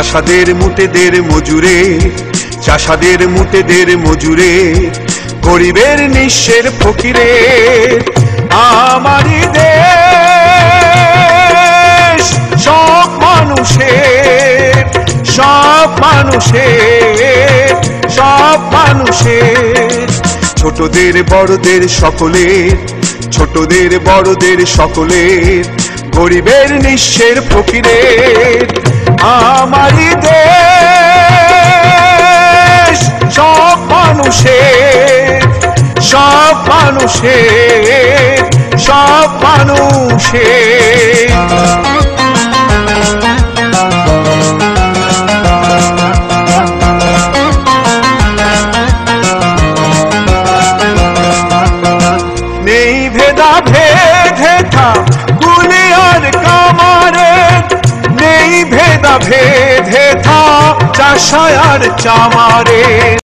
চাষাদের মুটেদের মজুরে, চাষাদের মুটেদের মজুরে, গরিবের নিঃস্বের ফকিরে। আমারই দেশ সব মানুষের, সব মানুষের, সব মানুষের, ছোটদের বড়দের সকলের, ছোটদের বড়দের সকলের, গরিবের নিঃস্বের ফকিরের। আমারই দেশ সব মানুষের, সব মানুষের, সব মানুষের। নেই ভেদা ভেদে থা গুলি আর কামারে, নেই ভেদা ভেদে থা চাষা আর চামারে।